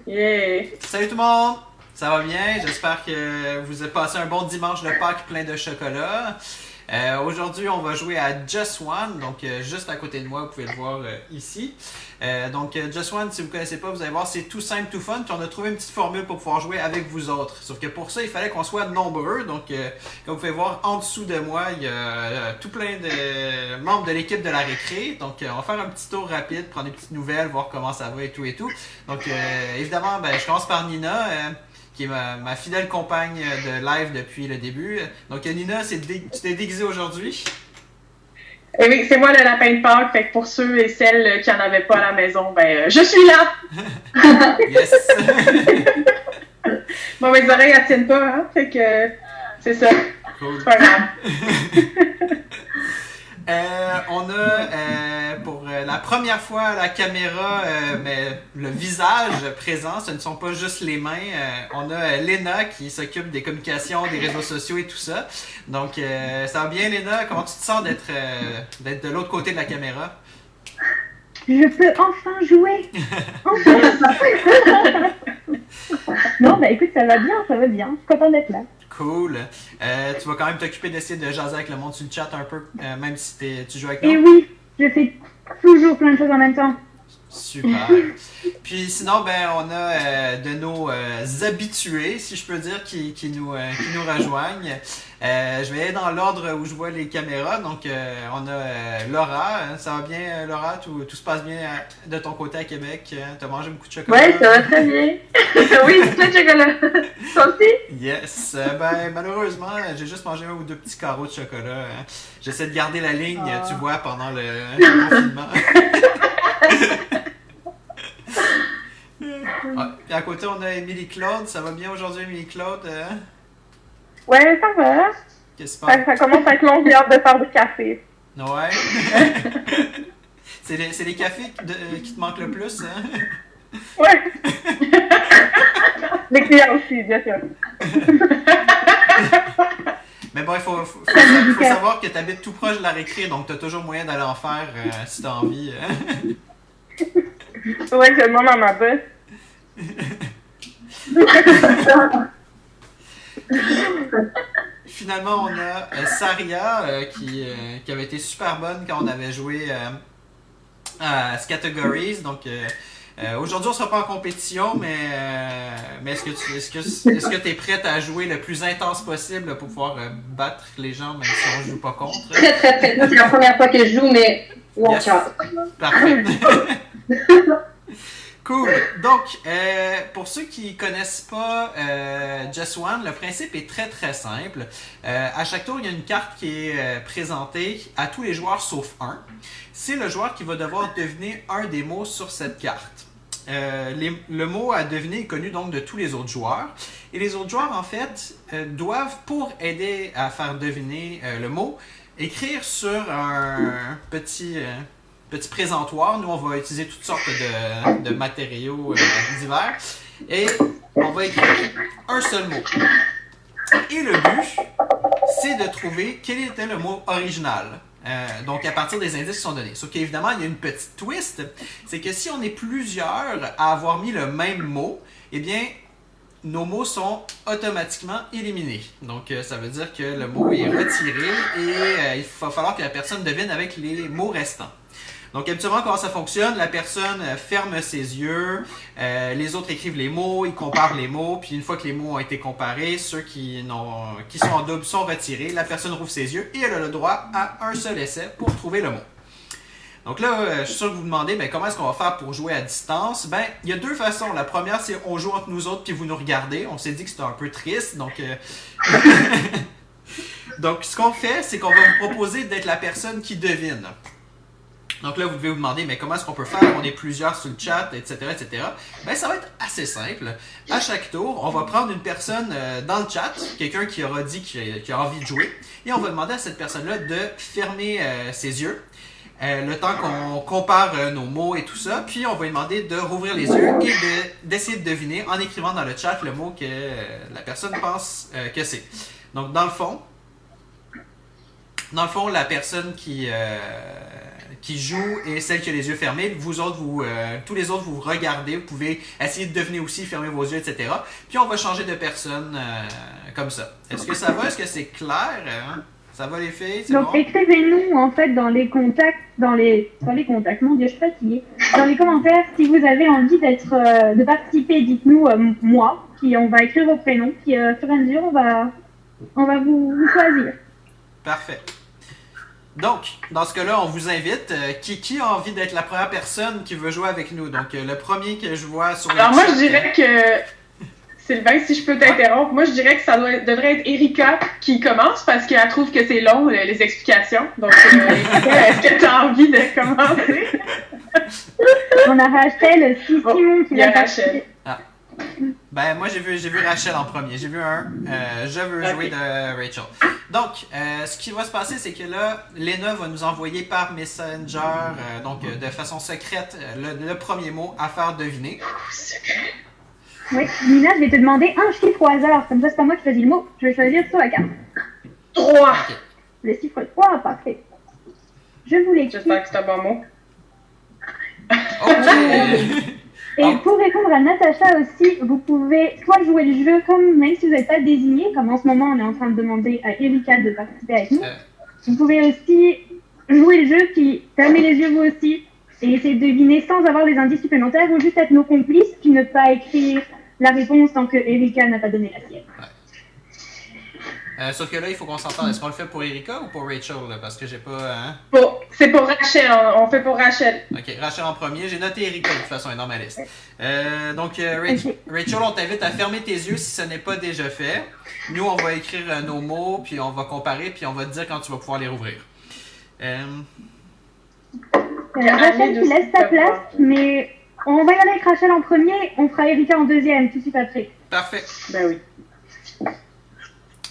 Yeah! Salut tout le monde! Ça va bien? J'espère que vous avez passé un bon dimanche de Pâques plein de chocolat. Aujourd'hui, on va jouer à Just One, donc juste à côté de moi, vous pouvez le voir ici. Just One, si vous ne connaissez pas, vous allez voir, c'est tout simple, tout fun. Puis on a trouvé une petite formule pour pouvoir jouer avec vous autres. Sauf que pour ça, il fallait qu'on soit nombreux. Donc, comme vous pouvez voir, en dessous de moi, il y a tout plein de membres de l'équipe de la récré. Donc, on va faire un petit tour rapide, prendre des petites nouvelles, voir comment ça va et tout et tout. Donc, évidemment, je commence par Nina. Qui est ma fidèle compagne de live depuis le début. Donc, Nina, tu t'es déguisée aujourd'hui? Et oui, c'est moi le lapin de Pâques, fait que pour ceux et celles qui n'en avaient pas à la maison, je suis là! Yes! Bon, mes oreilles, elles tiennent pas, hein? Fait que c'est ça. Cool. C'est pas grave. On a pour la première fois la caméra, mais le visage présent, ce ne sont pas juste les mains. On a Léna qui s'occupe des communications, des réseaux sociaux et tout ça. Donc, ça va bien, Léna? Comment tu te sens d'être de l'autre côté de la caméra? Je peux enfin jouer. Enfin. Non, écoute, ça va bien, ça va bien. Je suis contente d'être là. Cool. Tu vas quand même t'occuper d'essayer de jaser avec le monde sur le chat un peu, même si tu joues avec nous. Et oui, je fais toujours plein de choses en même temps. Super. Puis sinon, on a de nos habitués, si je peux dire, qui nous rejoignent. Je vais aller dans l'ordre où je vois les caméras. Donc, on a Laura. Ça va bien, Laura? Tout se passe bien de ton côté à Québec? T'as mangé beaucoup de chocolat? Ouais, ça va très bien. Oui, c'est plein de chocolat. Toi aussi? Yes. Malheureusement, j'ai juste mangé un ou deux petits carreaux de chocolat. Hein. J'essaie de garder la ligne, tu vois, pendant le confinement. Puis à côté, on a Émilie Claude. Ça va bien aujourd'hui, Émilie Claude? Ouais, ça va. Qu'est-ce que Ça commence à être long, j'ai hâte de faire du café. Ouais. c'est les cafés qui te manquent le plus, hein? Ouais. Les clients aussi, bien sûr. Mais bon, il faut savoir que tu habites tout proche de la récré, donc tu as toujours moyen d'aller en faire si tu as envie. Ouais, je demande à ma boss. Finalement, on a Saria qui avait été super bonne quand on avait joué à Categories. Donc, aujourd'hui, on ne sera pas en compétition, mais est-ce que tu es prête à jouer le plus intense possible pour pouvoir battre les gens, même si on ne joue pas contre? Très, très prête. Moi, c'est la première fois que je joue, mais watch out. Parfait. Cool. Donc, pour ceux qui connaissent pas Just One, le principe est très très simple. À chaque tour, il y a une carte qui est présentée à tous les joueurs sauf un. C'est le joueur qui va devoir deviner un des mots sur cette carte. Le mot à deviner est connu donc de tous les autres joueurs. Et les autres joueurs, en fait, doivent, pour aider à faire deviner le mot, écrire sur un petit présentoir. Nous, on va utiliser toutes sortes de matériaux divers. Et on va écrire un seul mot. Et le but, c'est de trouver quel était le mot original. Donc, à partir des indices qui sont donnés. Sauf qu'évidemment, il y a une petite twist. C'est que si on est plusieurs à avoir mis le même mot, eh bien, nos mots sont automatiquement éliminés. Donc, ça veut dire que le mot est retiré et il va falloir que la personne devine avec les mots restants. Donc, habituellement, comment ça fonctionne? La personne ferme ses yeux, les autres écrivent les mots, ils comparent les mots, puis une fois que les mots ont été comparés, ceux qui sont en double sont retirés, la personne rouvre ses yeux et elle a le droit à un seul essai pour trouver le mot. Donc là, je suis sûr que vous vous demandez, comment est-ce qu'on va faire pour jouer à distance? Il y a deux façons. La première, c'est on joue entre nous autres puis vous nous regardez. On s'est dit que c'était un peu triste, donc... Donc, ce qu'on fait, c'est qu'on va vous proposer d'être la personne qui devine. Donc là, vous devez vous demander, comment est-ce qu'on peut faire? On est plusieurs sur le chat, etc., etc. Ça va être assez simple. À chaque tour, on va prendre une personne dans le chat, quelqu'un qui aura dit qu'il a envie de jouer, et on va demander à cette personne-là de fermer ses yeux, le temps qu'on compare nos mots et tout ça, puis on va lui demander de rouvrir les yeux et d'essayer de deviner en écrivant dans le chat le mot que la personne pense que c'est. Donc, dans le fond, la personne qui qui joue et celle qui a les yeux fermés. Vous autres, tous les autres, vous regardez. Vous pouvez essayer de deviner aussi, fermer vos yeux, etc. Puis on va changer de personne comme ça. Est-ce que ça va? Est-ce que c'est clair? Ça va les filles? C'est Donc bon? écrivez-nous en fait dans les contacts, mon Dieu, je suis fatiguée. Dans les commentaires, si vous avez envie de participer, dites-nous moi, puis on va écrire vos prénoms, puis au fur et à mesure, on va vous choisir. Parfait. Donc, dans ce cas-là, on vous invite. Qui a envie d'être la première personne qui veut jouer avec nous? Donc, le premier que je vois sur le Alors, moi, chat, je dirais que. Sylvain, si je peux t'interrompre, moi je dirais que ça devrait être Erika qui commence parce qu'elle trouve que c'est long, les explications. Donc, Erika, est-ce que tu as envie de commencer? On a Rachel, Simon qui il y a va Rachel. Ben, moi, j'ai vu Rachel en premier. J'ai vu je veux jouer de Rachel. Donc, ce qui va se passer, c'est que là, Lena va nous envoyer par Messenger, de façon secrète, le premier mot à faire deviner. Oui, Nina, je vais te demander un chiffre au hasard. Comme ça, c'est pas moi qui choisis le mot. Je vais choisir sur la carte. 3. Okay. Le chiffre 3, parfait. Je vous l'écris. J'espère que c'est un bon mot. Ok. Et pour répondre à Natacha aussi, vous pouvez soit jouer le jeu comme même si vous n'êtes pas désigné, comme en ce moment on est en train de demander à Erika de participer avec nous. Vous pouvez aussi jouer le jeu puis fermer les yeux vous aussi et essayer de deviner sans avoir les indices supplémentaires ou juste être nos complices puis ne pas écrire la réponse tant que Erika n'a pas donné la sienne. Sauf que là, il faut qu'on s'entende. Est-ce qu'on le fait pour Erika ou pour Rachel? Là? Parce que j'ai pas... Hein? C'est pour Rachel. On fait pour Rachel. Ok, Rachel en premier. J'ai noté Erika de toute façon, elle est dans ma liste. Rachel, on t'invite à fermer tes yeux si ce n'est pas déjà fait. Nous, on va écrire nos mots, puis on va comparer, puis on va te dire quand tu vas pouvoir les rouvrir. Rachel qui laisse sa place, mais on va y aller avec Rachel en premier, on fera Erika en deuxième, tout de suite après. Parfait. Ben oui.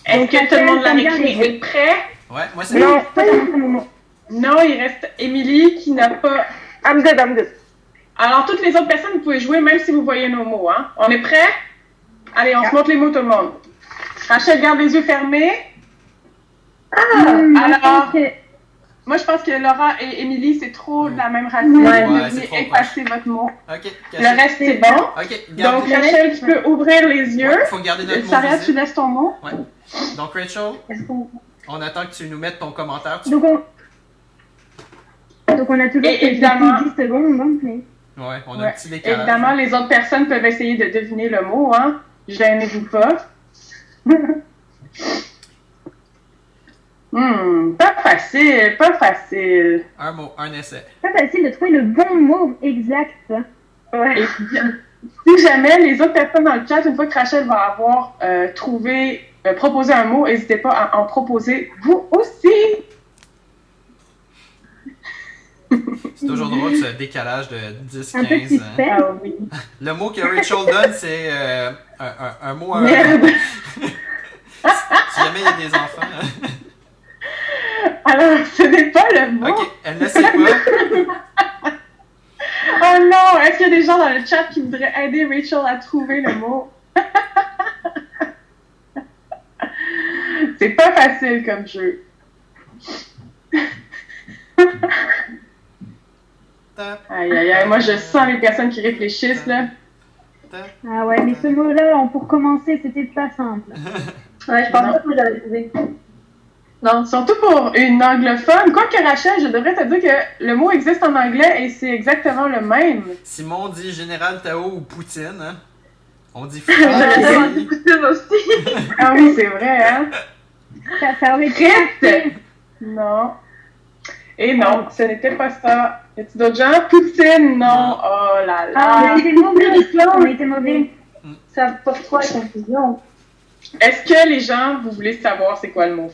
Est-ce que tout le monde l'a écrit? Vous êtes prêts? Ouais, moi c'est Non, pas dans mon moment. Non, il reste Émilie qui n'a pas... I'm good. Alors, toutes les autres personnes, vous pouvez jouer même si vous voyez nos mots. Hein? On est prêts? Allez, on se montre les mots tout le monde. Rachel, garde les yeux fermés. Alors, moi je pense que Laura et Émilie, c'est trop de la même racine. Ouais, Vous c'est trop devez effacer votre mot. Ok. Le reste, c'est bon. Ok, Donc, Rachel, tu peux ouvrir les yeux. Il faut garder notre mot Sarah, tu visible. laisses ton mot. Ouais. Donc, Rachel, on attend que tu nous mettes ton commentaire. Donc on a toujours Et évidemment- 10 secondes. Hein, mais... Ouais, on a un petit décalage. Évidemment, les autres personnes peuvent essayer de deviner le mot. Hein. Gênez-vous pas. Pas facile, pas facile. Un mot, un essai. Pas facile de trouver le bon mot exact. Ouais. Et si jamais les autres personnes dans le chat, une fois que Rachel va avoir proposé un mot, n'hésitez pas à en proposer vous aussi. C'est toujours drôle ce décalage de 10-15 Un peu de ans. suspense. Ah oui. Le mot que Rachel donne, c'est un mot... Merde. Si jamais il y a des enfants... Alors, ce n'est pas le mot. Ok, elle ne sait pas. Oh non, est-ce qu'il y a des gens dans le chat qui voudraient aider Rachel à trouver le mot? C'est pas facile comme jeu. Aïe, aïe, aïe, moi je sens les personnes qui réfléchissent, là. Ah ouais, mais ce mot-là, pour commencer, c'était pas simple. Ouais, je pense pas que j'avais trouvé. Non, surtout pour une anglophone. Quoique Rachel, je devrais te dire que le mot existe en anglais et c'est exactement le même. Simon dit Général Tao ou Poutine. Hein? On dit J'avais Poutine aussi. Ah oui, c'est vrai, hein? Ça aurait été Frites! Non. Et non, ce n'était pas ça. Y a-t-il d'autres gens? Poutine, non. Oh là Ah, on là. a été mauvais, on a été mauvais. Ça porte quoi, confusion? Est-ce que les gens, vous voulez savoir c'est quoi le mot?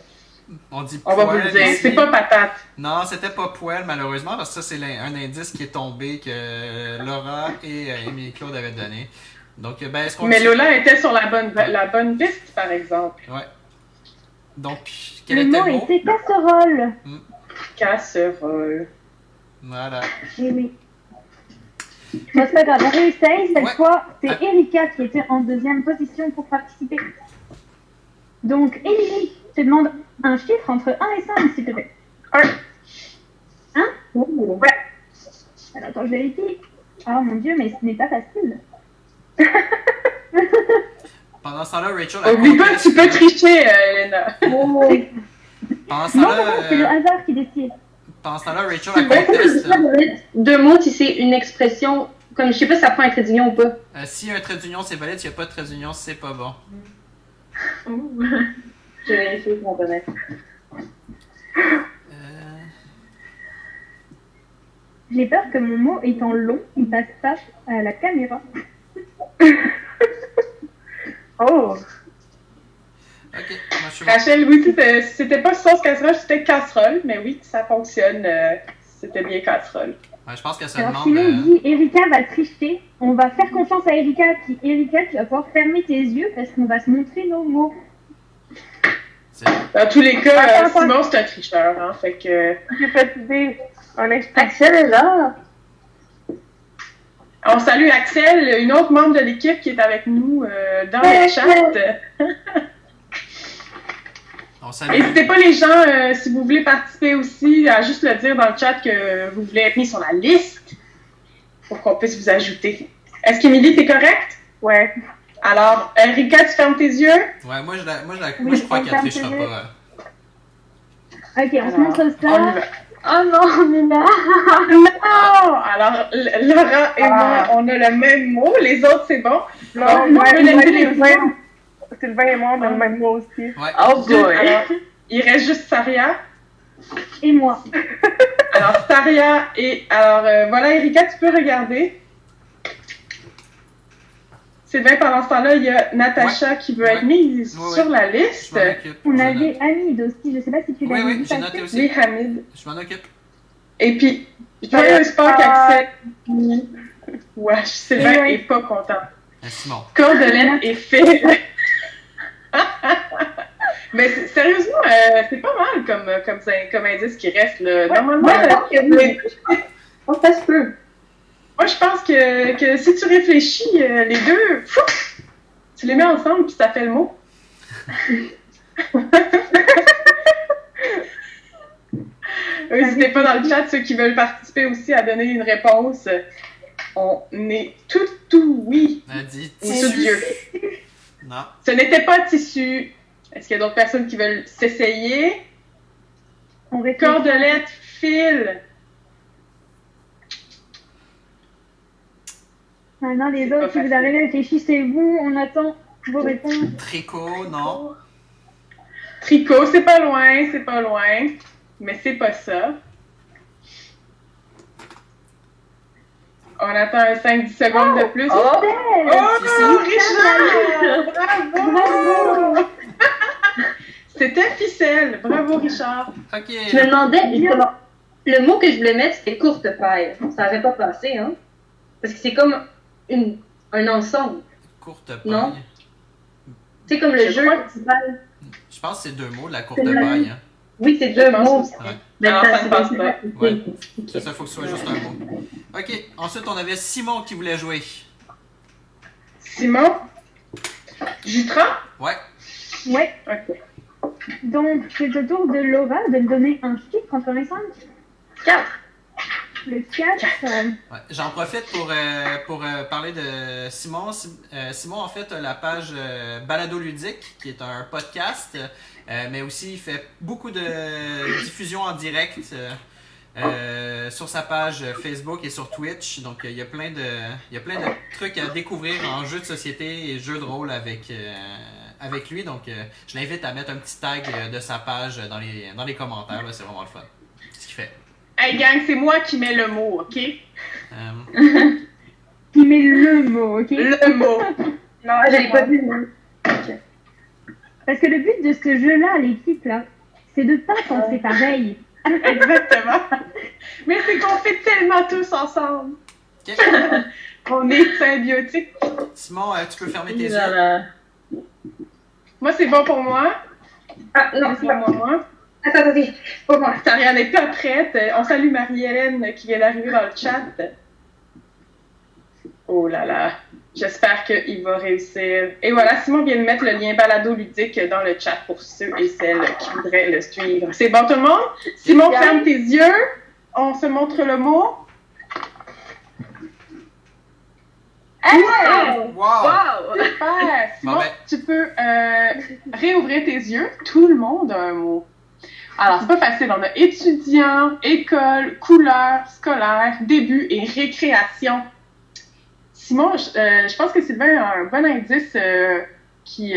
On dit On va vous poêle le dire. ici. C'est pas patate. Non, c'était pas poêle, malheureusement, parce que ça, c'est un indice qui est tombé que Laura et Émilie Claude avaient donné. Donc, ben, est-ce qu'on Mais dit- Lola était sur la bonne piste, par exemple. Ouais. Donc, quel Le était mot le mot? était casserole. Casserole. Voilà. Eh oui. Bon, c'est pas grave, on réessaye. Cette Ouais. fois, c'est Ah. Erika qui était en deuxième position pour participer. Donc, Émilie, je te demande un chiffre entre 1 et 5, s'il te plaît. 1. 1? Ouais. Alors, quand je vérifie. Oh mon dieu, mais ce n'est pas facile. Pendant ce temps-là, Rachel a Oublie pas que tu peux tricher, Elena. Pendant ce Non, temps-là, c'est le hasard qui décide. pendant ce temps-là, Rachel Tu a peux conteste. mettre 2 mots si c'est une expression, comme je sais pas si ça prend un trait d'union ou pas. S'il y a un trait d'union, c'est valide. S'il n'y a pas de trait d'union, c'est pas bon. Je vais vérifier pour mon connaître. J'ai peur que mon mot étant long, il passe pas à la caméra. Oh! Ok, moi je suis bon. Rachel, oui, c'était pas sauce casserole, c'était casserole, mais oui, ça fonctionne. C'était bien casserole. Ouais, je pense qu'elle se Alors, demande. Simon dit Erika va tricher. On va faire confiance à Erika. Puis Erika, tu vas pouvoir fermer tes yeux parce qu'on va se montrer nos mots. Dans tous les cas, Attends, Simon, c'est un tricheur, hein, fait que... J'ai fait idée. Un instant. Axel est là. On salue Axel, une autre membre de l'équipe qui est avec nous dans le chat. On salue. N'hésitez pas les gens, si vous voulez participer aussi, à juste le dire dans le chat que vous voulez être mis sur la liste pour qu'on puisse vous ajouter. Est-ce qu'Émilie, t'es correcte? Ouais. Alors, Erika, tu fermes tes yeux? Ouais, moi je crois qu'elle ferme trichera tes yeux. pas. Ok, on se Alors, montre on y ça. va. Oh non, Nina. Non! Alors, Laura et moi, on a le même mot. Les autres, c'est bon. Non, moi, je vais laisser les Sylvain et moi, on a le même mot aussi. Ouais. Oh boy! Alors, il reste juste Saria. Et moi. Alors, Saria et... Alors, voilà, Erika, tu peux regarder. Sylvain, pendant ce temps-là, il y a Natacha qui veut être mise Ouais. sur la Je liste. m'en occupe. On Je avait note. Hamid aussi. Je sais pas si tu l'as Oui, vu oui, j'ai passer. noté aussi. Oui, Hamid. Je m'en occupe. Et puis, joyeux sport qu'Axel. Wesh, Sylvain est pas content. Simon. Cordelette est fait. Mais sérieusement, c'est pas mal comme indice qui reste. Là. Normalement, Je pense que ça se peut. moi, je pense que si tu réfléchis, les deux, tu les mets ensemble puis ça fait le mot. N'hésitez pas dans le chat, ceux qui veulent participer aussi à donner une réponse. On est tout oui. Elle a dit Ou tout Dieu. Non. Ce n'était pas tissu. Est-ce qu'il y a d'autres personnes qui veulent s'essayer? On réfléchit. Cordelette, fil. Maintenant, les C'est pas autres, si vous facile. arrivez, réfléchissez-vous. On attend vos réponses. Tricot, non. Tricot, c'est pas loin. Mais c'est pas ça. On attend un 5-10 secondes de plus. Oh! Oh, Richard! Bravo! C'était ficelle. Bravo, Richard. Ok. Je me demandais, justement, le mot que je voulais mettre, c'était courte paille. Ça n'avait pas passé, hein? Parce que c'est comme un ensemble. Courte paille. Non. C'est comme le Je jeu crois- principal. Je pense que c'est 2 mots de la courte C'est la- paille. Hein. Oui, c'est Je 2 pense mots. aussi. Ouais. Mais Alors, ça ne passe pas. Ouais. C'est ça, faut que ce soit juste un mot. Ok. Ensuite, on avait Simon qui voulait jouer. Simon? Jutran? Ouais. Ouais. Ok. Donc, c'est au tour de Laura de me donner un chiffre entre les 5. 4. Le 4. Ouais. J'en profite pour parler de Simon. Simon, en fait, a la page Balado Ludique, qui est un podcast, mais aussi il fait beaucoup de diffusion en direct sur sa page Facebook et sur Twitch. Donc, il y a plein de trucs à découvrir en jeux de société et jeux de rôle avec lui. Donc, je l'invite à mettre un petit tag de sa page dans les commentaires. Là, c'est vraiment le fun. C'est ce qu'il fait. Hey gang, c'est moi qui mets le mot, ok? Qui met le mot, ok? Le mot. Non, Ah, j'avais pas vu. Parce que le but de ce jeu-là, l'équipe, là, c'est de pas penser pareil. Exactement. Mais c'est qu'on fait tellement tous ensemble. Ok. On est symbiotiques. Simon, tu peux fermer tes yeux. Voilà. Moi, c'est bon pour moi. Ah, non, C'est bon pour moi. attends, pour moi. Saria n'est pas prête. On salue Marie-Hélène qui vient d'arriver dans le chat. Oh là là. J'espère qu'il va réussir. Et voilà, Simon vient de mettre le lien balado ludique dans le chat pour ceux et celles qui voudraient le suivre. C'est bon tout le monde? Simon, ferme tes yeux. on se montre le mot. Hey! Wow! Wow! Super! Simon, Bon, ben. tu peux réouvrir tes yeux. Tout le monde a un mot. Alors, c'est pas facile. On a étudiant, école, couleur, scolaire, début et récréation. Simon, je pense que Sylvain a un bon indice qui...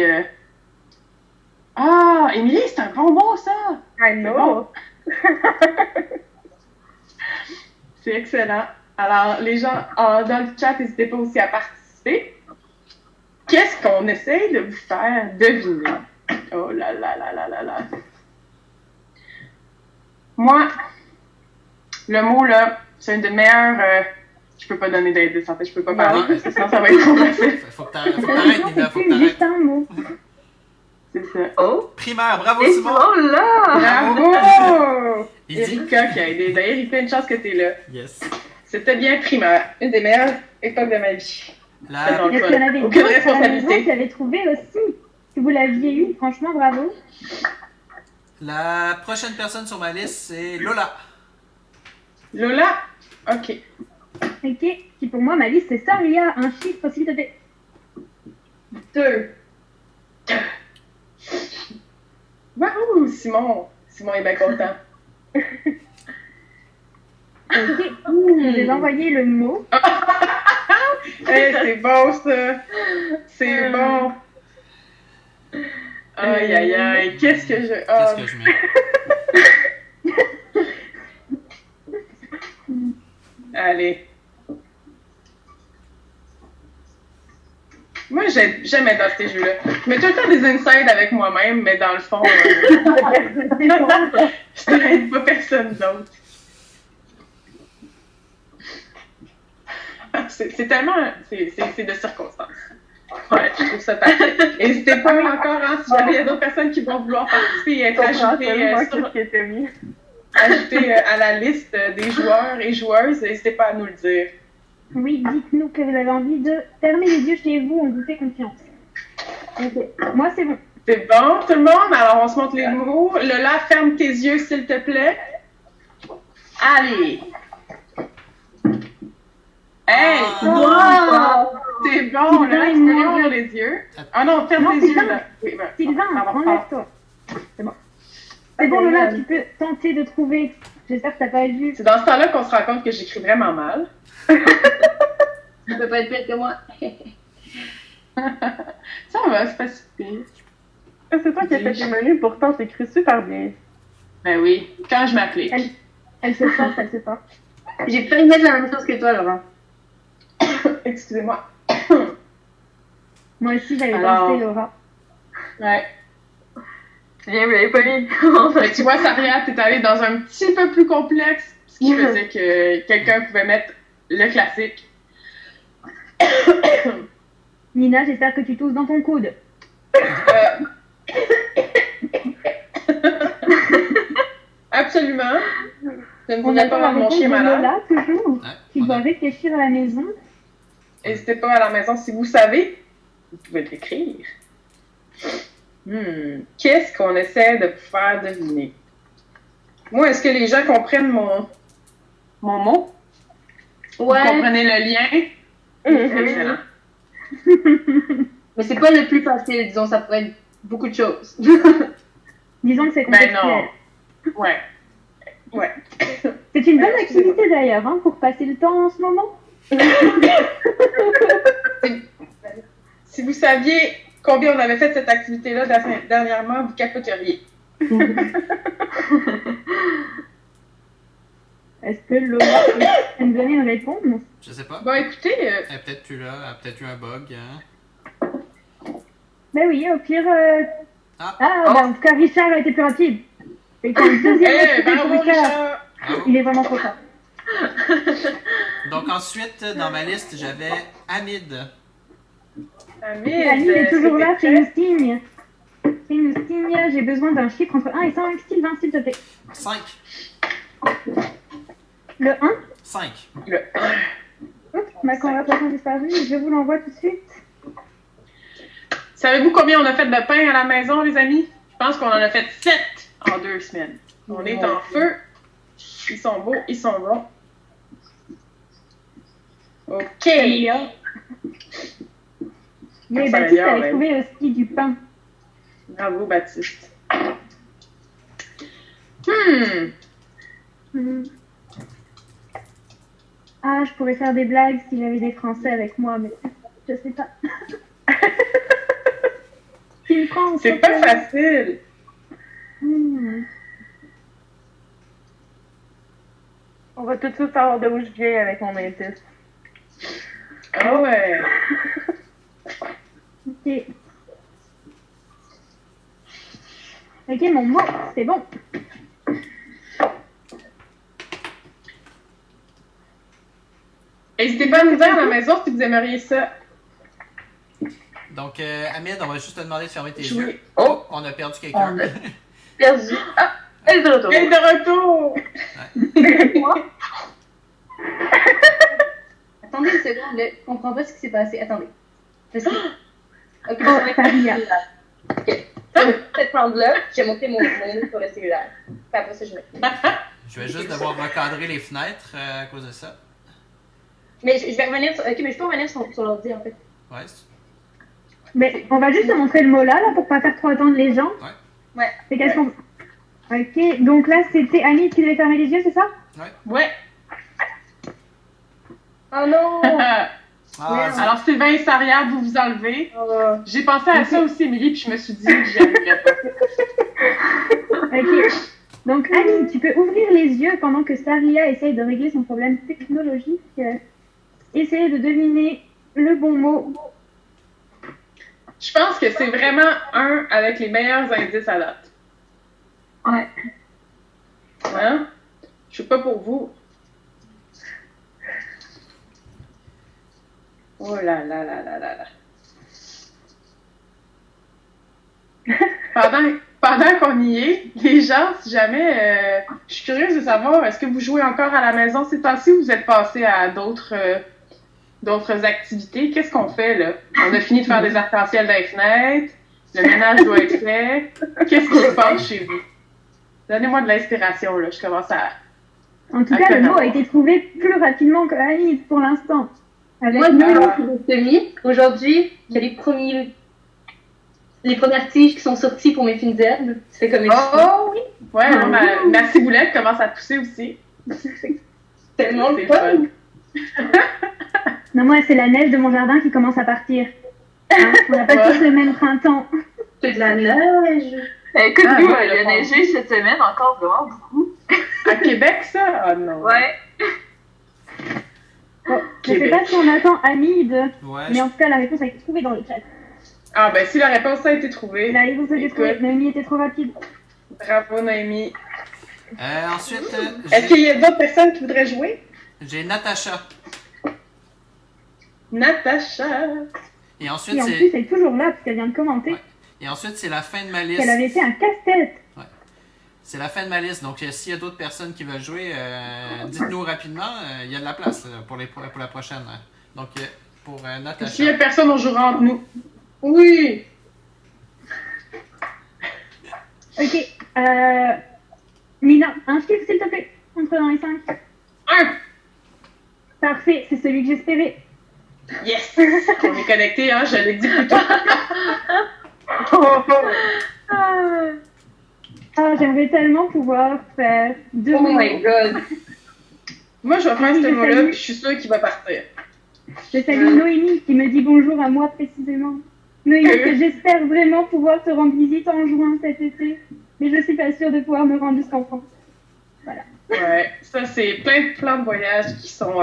Ah, Émilie, c'est un bon mot, ça! I know. C'est excellent. Alors, les gens dans le chat, n'hésitez pas aussi à participer. Qu'est-ce qu'on essaye de vous faire deviner? Oh là là là là là là. Moi, le mot là, c'est une des meilleures. Je peux pas donner d'indice, en fait, je peux pas parler parce que sinon ça va être trop facile. Faut que t'arrêtes, Nina, faut que C'est juste t'arrêtes. un mot. C'est ça. Oh! Primaire, bravo Et Simon! oh là! Bravo! Il dit. Erika qui a aidé. D'ailleurs, Erika, une chance que t'es là. Yes. C'était bien primaire. Une des meilleures époques de ma vie. La Non, Est-ce qu'il y en avait aucune d'autres à la maison responsabilité. qui avaient trouvé aussi? Si vous l'aviez eu, franchement, bravo. La prochaine personne sur ma liste, c'est Lola. Lola? Ok. Ok. Puis pour moi, ma liste, c'est ça. Il y a un chiffre, s'il te plaît. 2. Waouh, Simon! Simon est bien content. Ok. Je vais envoyer le mot. Hey, c'est bon, ça! C'est bon! Aïe, aïe, aïe, qu'est-ce que je... Ah, Qu'est-ce que je mets? allez. Moi, j'aime être dans ces jeux-là. Je mets tout le temps des insides avec moi-même, mais dans le fond, je n'aide pas personne d'autre. C'est tellement... C'est de circonstances. Ouais, je trouve ça parfait. N'hésitez pas encore, hein, si jamais il y a d'autres personnes qui vont vouloir participer et être ajoutées à la liste des joueurs et joueuses, n'hésitez pas à nous le dire. Oui, dites-nous que vous avez envie de fermer les yeux chez vous, on vous fait confiance. Ok. Moi, c'est bon. C'est bon, tout le monde? Alors, on se montre les mots. Lola, ferme tes yeux, s'il te plaît. Allez! Hey! Wow! C'est bon, Lola, tu peux ouvrir les yeux. Ah non, ferme Non, tes yeux, Sylvain. là. Oui, ben, Sylvain, pardon, enlève-toi. C'est bon. C'est bon, Lola, tu peux tenter de trouver. J'espère que t'as pas vu. c'est dans ce temps-là qu'on se rend compte que j'écris vraiment mal. Tu peux pas être pire que moi. Ça va, c'est pas si pire. C'est toi qui as fait tes menus, pourtant t'écris super bien. Ben oui, quand je m'applique. Elle se passe, elle se passe. J'ai failli mettre la même chose que toi, Laurent. Excusez-moi. Moi aussi, j'avais Alors. pensé, Laura. Ouais. Bien, vous l'avez pas mis. Mais tu vois, Saria, t'es allée dans un petit peu plus complexe, ce qui faisait que quelqu'un pouvait mettre le classique. Nina, j'espère que tu tousses dans ton coude. Absolument. Je ne On voudrais attend pas la voir mon réponse chien de malade. Lola, toujours. Ouais, Qui on doit a- réfléchir à la maison. N'hésitez pas à la maison si vous savez. Vous pouvez l'écrire. Qu'est-ce qu'on essaie de vous faire deviner? Moi, est-ce que les gens comprennent mon mot? Vous Ouais. comprenez le lien? Excellent. Mais c'est pas le plus facile, disons, ça pourrait être beaucoup de choses. Disons que c'est Ben contextuel. non. Ouais. Ouais. C'est une bonne activité d'ailleurs, hein, pour passer le temps en ce moment. Si vous saviez combien on avait fait de cette activité-là dernièrement, vous capoteriez. Est-ce que Lola peut me donner une réponse? Je sais pas. Bon, écoutez, Elle est peut-être plus là, elle a peut-être eu un bug. Hein. Ben oui, au pire... Ah. bah, en tout cas, Richard a été plus rapide. C'est quand même deuxième activité pour bravo, Richard. Richard! Bravo. Il est vraiment trop fort. Donc ensuite, dans ma liste, j'avais Hamid. Amine, Annie est toujours là, c'était fais-nous signe. Fais-nous signe, j'ai besoin d'un chiffre entre 1 et 5. Sylvain, s'il te plaît. 5. Le 1. 5. le Oups, ma conversation a disparu, je vous l'envoie tout de suite. Savez-vous combien on a fait de pain à la maison, les amis? Je pense qu'on en a fait 7 en 2 semaines. On est en feu. Ils sont beaux, ils sont bons. OK. Améliore. Mais Ça Baptiste améliore, avait ouais. trouvé aussi du pain. Bravo, Baptiste. Mhm. Ah, je pourrais faire des blagues si j'avais des Français avec moi, mais je sais pas. Tu me prends en C'est photo. pas facile. Hmm. On va tout de suite savoir d'où je viens avec mon indice. Ah ouais. Ok. Ok, mon mot, c'est bon. N'hésitez pas à nous dire à la maison si vous aimeriez ça. Donc, Hamid, on va juste te demander de fermer tes Jouer. yeux. Oh! On a perdu quelqu'un. On a perdu. Ah! Elle est de retour. Et de retour! Attendez une seconde, je comprends pas ce qui s'est passé. Attendez. Parce que... Ok, Oh, Faria. Ok. Je vais peut-être prendre là, j'ai monté mon nez sur le cellulaire. Puis après ça, je mets. Je vais juste devoir recadrer les fenêtres à cause de ça. Mais je vais revenir sur... Ok, mais je peux revenir sur l'ordi, en fait. Ouais. Mais on va juste te montrer le mot là, pour pas faire trop attendre les gens. Ouais. C'est qu'est-ce qu'on... Ok, donc là c'était Annie qui devait fermer les yeux, c'est ça? Ouais. Oh non! Ah, Alors, Sylvain et Saria, vous vous enlevez. J'ai pensé à ça aussi, Émilie, puis je me suis dit que j'y arriverais pas. Ok. Donc Annie, tu peux ouvrir les yeux pendant que Saria essaye de régler son problème technologique. Essayez de deviner le bon mot. Je pense que c'est vraiment un avec les meilleurs indices à date. Ouais. Hein? Je sais pas pour vous. Oh là là là là là là. Pendant qu'on y est, les gens, si jamais, je suis curieuse de savoir, est-ce que vous jouez encore à la maison ces temps-ci ou vous êtes passé à d'autres activités? Qu'est-ce qu'on fait là? On a fini de faire des arcs-en-ciel dans les fenêtres, le ménage doit être fait. Qu'est-ce qui se passe chez vous? Donnez-moi de l'inspiration, là, je commence à... En tout cas, le mot a été trouvé plus rapidement que Annie pour l'instant. Avec Moi, nous. aujourd'hui, il y a les premières tiges qui sont sorties pour mes fines herbes. C'est comme Oh oui! Ouais, moi, ma ciboulette commence à pousser aussi. tellement C'est le fun. Non, moi, c'est la neige de mon jardin qui commence à partir. Hein, on n'a pas tous le même printemps. C'est de la neige. Écoute, Ah, nous, ouais, il a le neigé cette semaine encore vraiment beaucoup. À Québec, ça? Ah non. Ouais. Bon, je sais Québec. pas si on attend Hamid, ouais. mais en tout cas, la réponse a été trouvée dans le chat. Ah ben, si la réponse a été trouvée, La réponse a été trouvée. Écoute. Noémie était trop rapide. bravo Noémie. Ensuite, Est-ce qu'il y a d'autres personnes qui voudraient jouer? j'ai Natacha. Natacha. Et ensuite, Et en plus, c'est... elle est toujours là, parce qu'elle vient de commenter Ouais. Et ensuite, c'est la fin de ma liste. qu'elle avait fait un casse-tête. C'est la fin de ma liste. Donc, s'il y a d'autres personnes qui veulent jouer, dites-nous rapidement. Il y a de la place pour la prochaine. Donc, pour S'il y a Natacha. personne, on jouera entre nous. Oui. Ok. Nina, un chiffre, s'il te plaît. Entre dans les 5. 1. Parfait, c'est celui que j'espérais. Yes! On est connectés, hein, je l'ai dit plus tôt. Ah, j'aimerais tellement pouvoir faire deux Oh mots. my god. Moi, je vais faire ce mot-là, puis je suis sûre qu'il va partir. Je salue Noémie qui me dit bonjour à moi précisément. Noémie, que j'espère vraiment pouvoir te rendre visite en juin cet été. Mais je suis pas sûre de pouvoir me rendre jusqu'en France. Ouais, ça, c'est plein de plans de voyage qui sont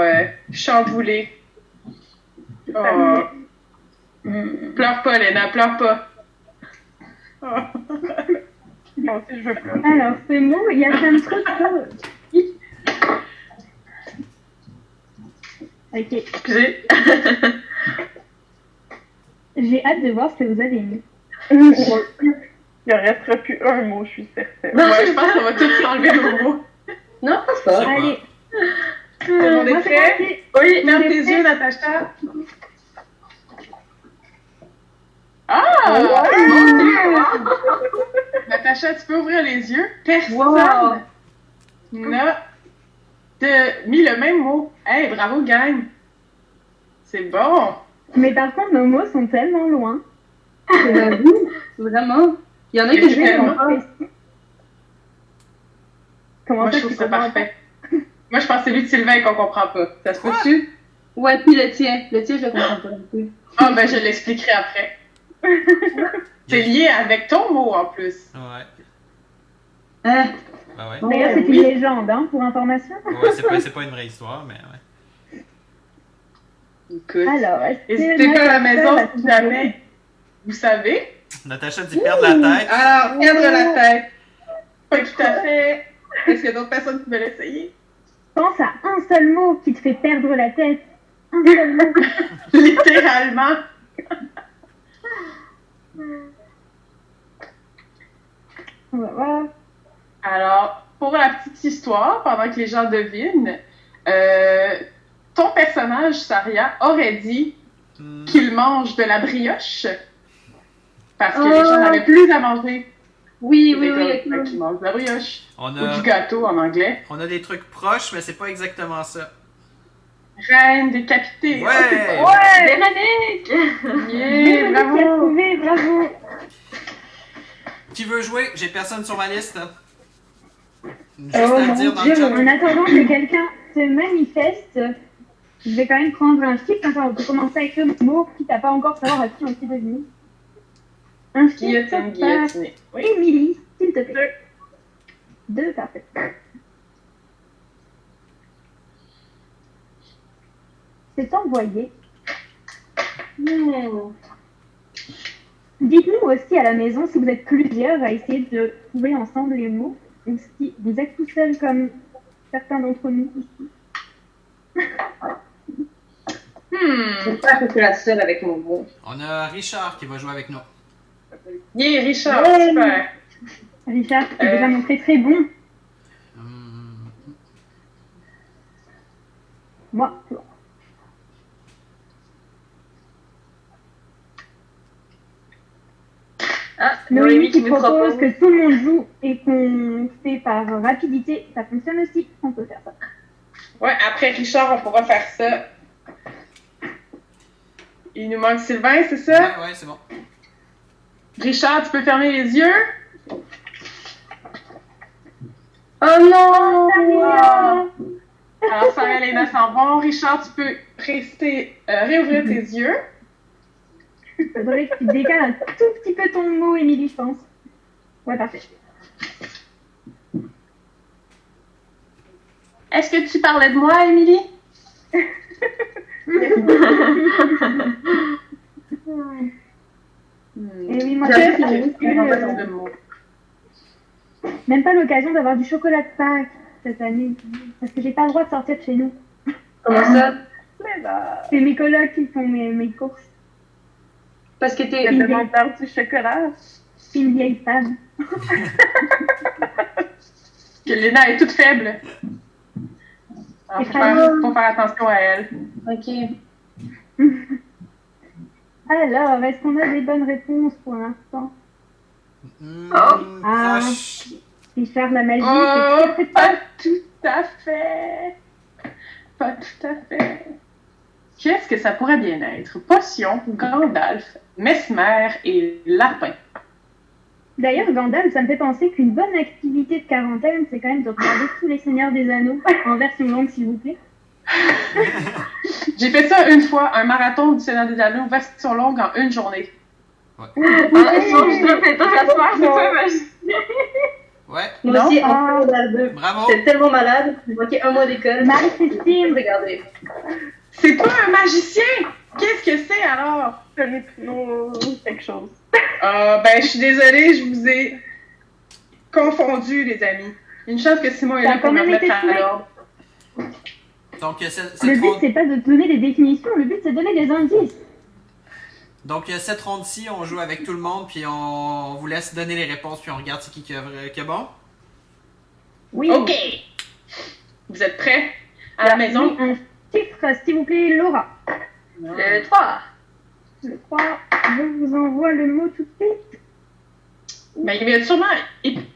chamboulés. Oh. Pleure pas, Léna, pleure pas. Oh. Moi aussi, je veux pleurer. Alors, ce mot, il y a plein de trucs. Ok, Excusez. j'ai hâte de voir ce que vous avez mis. Il en restera plus un mot, je suis certaine. Ouais, je pense qu'on va tous enlever nos mots. Non, c'est pas. pas. Allez. Tout le monde est Moi, c'est prêt? parti. Oui, ferme On est tes prêt. yeux, Natacha. Ah! Natacha, tu peux ouvrir les yeux? Personne Wow. n'a mis le même mot. Hey, bravo, gang! C'est bon! Mais par contre, nos mots sont tellement loin. J'avoue, vraiment. Il y en a que je comprends pas. Comment Moi, ça, je trouve tu ça comprends parfait. Moi, je pense que c'est lui de Sylvain qu'on comprend pas. Ça se peut-tu? Ouais, puis le tien. Le tien, je le comprends pas non plus. Ah, ben, je l'expliquerai après. C'est lié avec ton mot, en plus. Ouais. Hein? Ben ouais. pas? D'ailleurs, c'est oui. une légende, hein, pour information. Ouais, c'est pas une vraie histoire, mais ouais. Écoute. Alors, est-ce que N'hésitez pas à la Natacha maison va si se jamais vous savez. Natacha dit perdre la tête. Alors, perdre la tête. Pas tout à fait. Est-ce qu'il y a d'autres personnes qui veulent essayer? Pense à un seul mot qui te fait perdre la tête. Un seul mot. Littéralement. On va voir. Alors, pour la petite histoire, pendant que les gens devinent, ton personnage, Saria, aurait dit qu'il mange de la brioche parce que les gens n'avaient plus à manger. Oui, Fait oui. qu'ils mangent de la brioche. On Ou du a, gâteau en anglais. on a des trucs proches, mais c'est pas exactement ça. Reine décapitée. Ouais! Véronique! Yeah, Véronique a bravo! trouvé, bravo. Qui veut jouer? J'ai personne sur ma liste. Hein. Juste Oh à le mon dire dans Dieu. le chat. En attendant que quelqu'un se manifeste, je vais quand même prendre un chiffre, comme ça on peut commencer à écrire le mot, quitte à pas encore savoir à qui on s'est deviner. Un chiffre Guillotine, par guillotinée. Oui. Émilie, s'il te plaît. 2, parfait. C'est envoyé. Dites-nous aussi à la maison si vous êtes plusieurs à essayer de trouver ensemble les mots, ou si vous êtes tout seul comme certains d'entre nous ici. J'espère que je suis la seule avec mon mot. On a Richard qui va jouer avec nous. Yeah, Richard, Ouais. super. Richard, tu t'es déjà montré très bon. Hum, Moi, Ah, Noémie qui nous propose que tout le monde joue et qu'on fait par rapidité, ça fonctionne aussi, on peut faire ça. Ouais, après Richard, on pourra faire ça. Il nous manque Sylvain, c'est ça? Ouais, c'est bon. Richard, tu peux fermer les yeux? Oh non! Alors, Sarah et Léna s'en vont. Richard, tu peux réouvrir tes yeux. Il faudrait que tu décales un tout petit peu ton mot, Émilie, je pense. Ouais, parfait. Est-ce que tu parlais de moi, Émilie? Et oui, moi, J'avais j'ai fini. même pas l'occasion d'avoir du chocolat de Pâques cette année, parce que j'ai pas le droit de sortir de chez nous. Comment ça? C'est mes colocs qui font mes courses. Parce que Il t'es... y a tellement peur du chocolat. Je suis une vieille femme. Que Léna est toute faible. Alors, faut faire attention à elle. Ok. Alors, est-ce qu'on a des bonnes réponses pour l'instant? Ah. Proche. Richard, la magie, Oh, c'est très pas tout à fait. Pas tout à fait. Qu'est-ce que ça pourrait bien être? Potion, Gandalf, Mesmer et Lapin. D'ailleurs, Gandalf, ça me fait penser qu'une bonne activité de quarantaine, c'est quand même de regarder tous les Seigneurs des Anneaux en version longue, s'il vous plaît. J'ai fait ça une fois, un marathon du Seigneur des Anneaux, version longue en une journée. Je dois faire toute la soirée, c'est pas magique. Ouais, Moi Non? aussi, en secondaire 2. bravo. J'étais tellement malade, j'ai manqué un mois d'école. Marie-Christine, Regardez. C'est pas un magicien! Qu'est-ce que c'est alors? Un hypno quelque chose. Ben, je suis désolée, je vous ai confondu, les amis. Une chance que Simon est Ça a là pour quand me même mettre été à chouette. l'ordre. Donc, le but, c'est pas de donner des définitions, le but, c'est de donner des indices. Donc, cette ronde-ci, on joue avec tout le monde, puis on vous laisse donner les réponses, puis on regarde c'est qui a bon. Oui. OK! Vous êtes prêts? À la maison? Un chiffre, s'il vous plaît, Laura. Le 3. Le 3, je vous envoie le mot tout de suite. Ben, il m'a sûrement...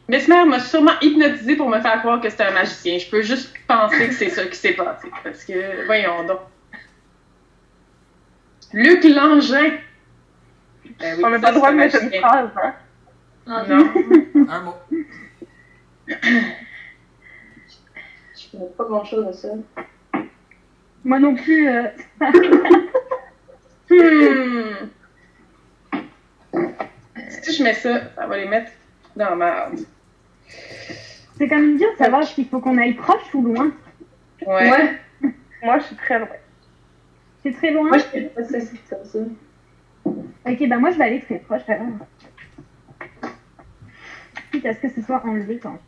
Mesmer m'a sûrement hypnotisé pour me faire croire que c'était un magicien. Je peux juste penser que c'est ça qui s'est passé. Parce que, voyons donc. Luc Langin. Ben oui, On n'a ça, pas le droit c'est de un mettre une magicien. phrase, hein. Ah, Non. Un mot. Je connais pas grand-chose de ça. Moi non plus. Si je mets ça, ça va les mettre dans la merde. C'est quand même dur de savoir s'il faut qu'on aille proche ou loin. Ouais. Moi, je suis très loin. C'est très loin. Moi, je sais pas si c'est comme ça. Ok, bah moi je vais aller très proche alors. Quitte à ce que ce soit enlevé quand.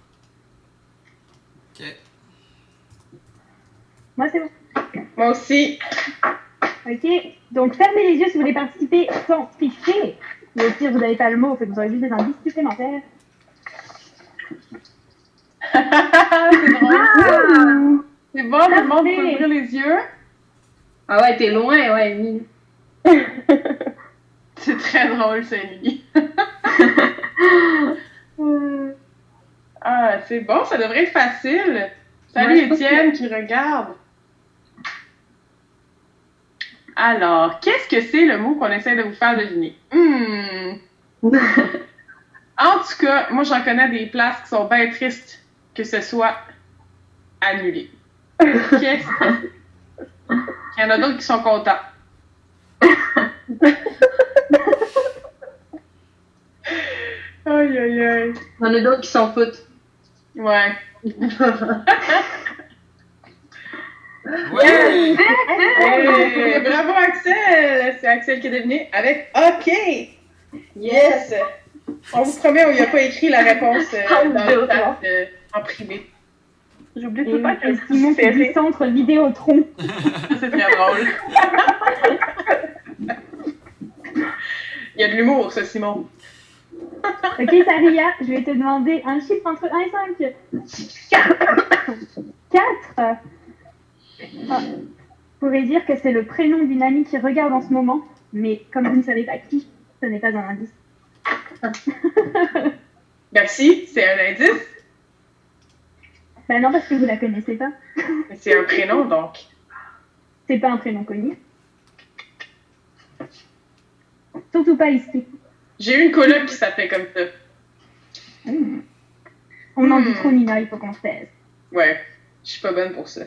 Ok. Moi c'est bon. Moi aussi. Ok, donc fermez les yeux si vous voulez participer sans tricher. Mais au pire, vous n'avez pas le mot, fait que vous aurez juste des indices supplémentaires. C'est drôle. Ah C'est bon, tout le monde peut ouvrir les yeux. Ah ouais, t'es loin, ouais, Émilie. C'est très drôle, ça, Émilie. Ah, c'est bon, ça devrait être facile. Salut Ouais, je pense Étienne qui regarde. Alors, qu'est-ce que c'est le mot qu'on essaie de vous faire deviner? En tout cas, moi j'en connais des places qui sont bien tristes que ce soit annulé. Qu'est-ce que c'est? Il y en a d'autres qui sont contents. Aïe, aïe, aïe. Il y en a d'autres qui s'en foutent. Ouais. Ouais! Hey, bravo Axel! C'est Axel qui est deviné avec OK! Yes! On vous promet, il n'y a pas écrit la réponse dans le chat en privé. J'oublie tout Et le temps que Simon c'est qui dit centre Vidéotron. C'est très drôle. Il y a de l'humour, ça, Simon. Ok, Saria, je vais te demander un chiffre entre 1 et 5. 4. Vous pourrez dire que c'est le prénom d'une amie qui regarde en ce moment, mais comme vous ne savez pas qui, ce n'est pas un indice. Merci, c'est un indice. Ben non, parce que vous la connaissez pas. Mais c'est un prénom, donc. C'est pas un prénom connu. Surtout pas ici. J'ai eu une coloc qui s'appelait comme ça. On en dit trop, Nina, il faut qu'on se taise. Ouais, je suis pas bonne pour ça.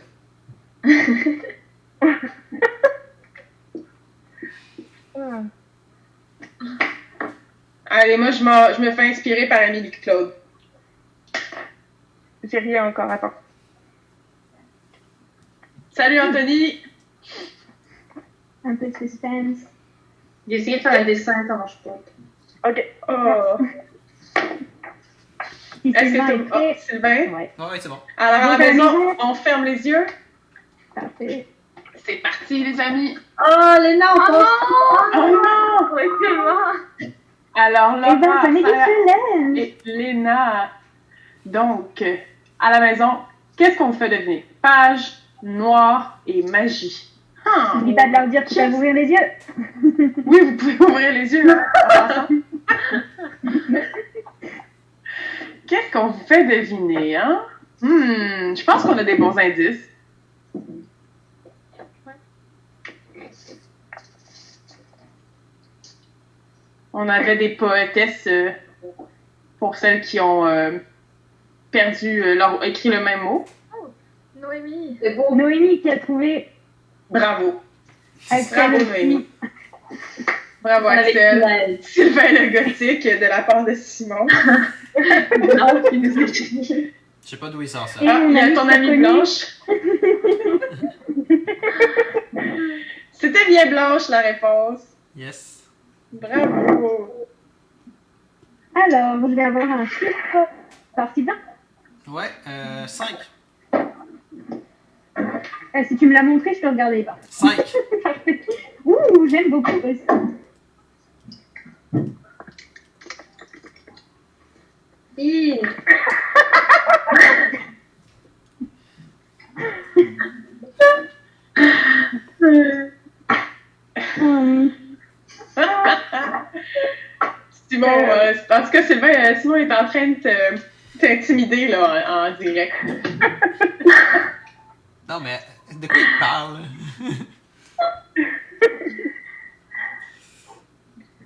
Allez, moi, je me fais inspirer par Amélie Claude. J'ai rien encore, attends. Salut, Anthony! Un peu de suspense. J'ai essayé de faire un dessin, ça marche pas. Ok. Oh. Si Est-ce Sylvain que est t'es... prêt. Oh, Sylvain? Ouais, Ouais, c'est bon. Alors, à la Donc, à la maison, maison. on ferme les yeux. parfait. C'est parti, les amis. Oh, Léna, on pense. Oh non! Ouais, tellement. Alors, Eh ben, Laura, ça mérite Sarah une lettre. et Léna. Donc, à la maison, qu'est-ce qu'on fait deviner? Page, noir et magie. N'oublie pas de leur dire qu'ils peuvent ouvrir les yeux. Oui, vous pouvez ouvrir les yeux. Hein, en passant. Qu'est-ce qu'on vous fait deviner, hein? Je pense qu'on a des bons indices. On avait des poétesses pour celles qui ont écrit le même mot. Noémie. C'est beau. Noémie qui a trouvé Bravo. Axel Bravo, aussi. Noémie. Bravo, On avait Axel. Noël. Sylvain le Gothique de la part de Simon. Non, qui nous écrit. Je sais pas d'où il sort ça. Et Ah, mon il y a amie ton amie Sophie. Blanche. C'était bien Blanche la réponse. Yes. Bravo. Alors, je vais avoir un chiffre par Sylvain. Ouais, 5. Si tu me l'as montré, je peux regarder pas. 5. Parfait. Ouh, j'aime beaucoup aussi. Hi. Simon, en tout cas, Sylvain, Simon est en train de t'intimider là, en direct. Non, mais de quoi il parle?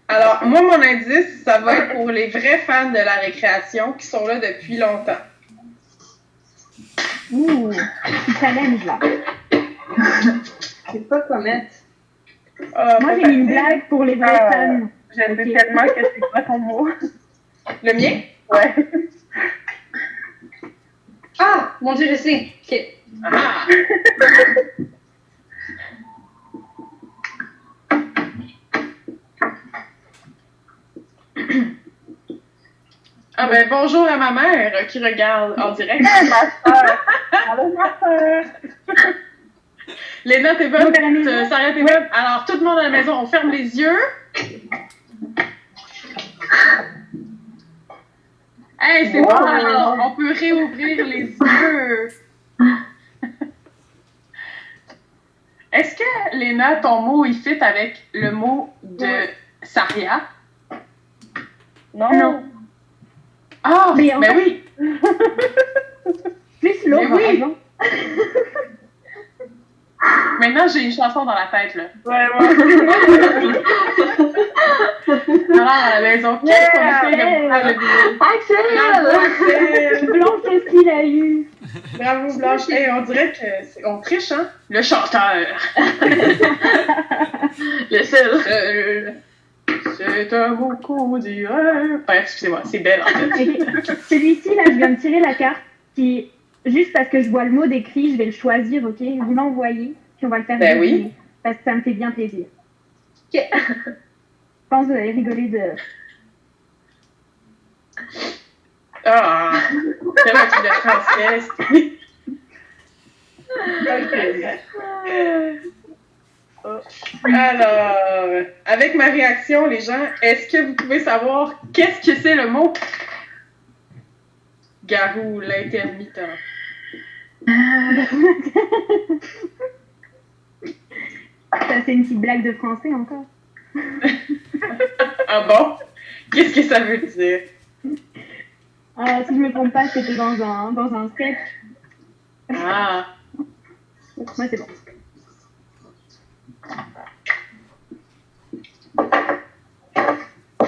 Alors, moi, mon indice, ça va être pour les vrais fans de la récréation qui sont là depuis longtemps. Ouh, petit challenge là. Je sais pas quoi mettre. Moi, j'ai mis une blague pour les vrais fans. Je sais tellement que c'est quoi ton mot. Le mien? Ouais. Ah, mon Dieu, je sais. Ok. Ah! Ah ben bonjour à ma mère qui regarde en direct. Ma soeur. Allô, ma soeur. Léna, t'es bonne? Donc, à la maison? Sarah, t'es bonne? Alors, tout le monde à la maison, on ferme les yeux. Hey, c'est Wow. bon, on peut réouvrir les yeux. Est-ce que, Léna, ton mot, il fit avec le mot de Saria? Non. Ah, Mais en ben fait- oui! Plus l'eau, Mais par oui. exemple. Maintenant, j'ai une chanson dans la tête, là. Ouais, moi. Alors, à la maison, qu'est-ce qu'on essaie de Yeah. faire le vidéo? Axel! Axel! Blanche aussi l'a eu. Bravo, Blanche. Hey, on dirait qu'on triche, hein? Le chanteur. Le seul. C'est un mot qu'on dirait. Bref, excusez-moi, c'est belle, en fait. Ok. Celui-ci, là, je viens de tirer la carte qui, juste parce que je vois le mot décrit, je vais le choisir, ok? Vous l'envoyez, puis on va le faire Ben oui. deviner, parce que ça me fait bien plaisir. Ok. Je pense que vous allez rigoler de... Ah! C'est là que tu le transfères. Alors, avec ma réaction, les gens, est-ce que vous pouvez savoir qu'est-ce que c'est le mot? Garou, l'intermittent. Ça, c'est une petite blague de français encore. Ah bon? Qu'est-ce que ça veut dire? Si je me trompe pas, c'était dans un sketch. Ah! Moi, c'est bon.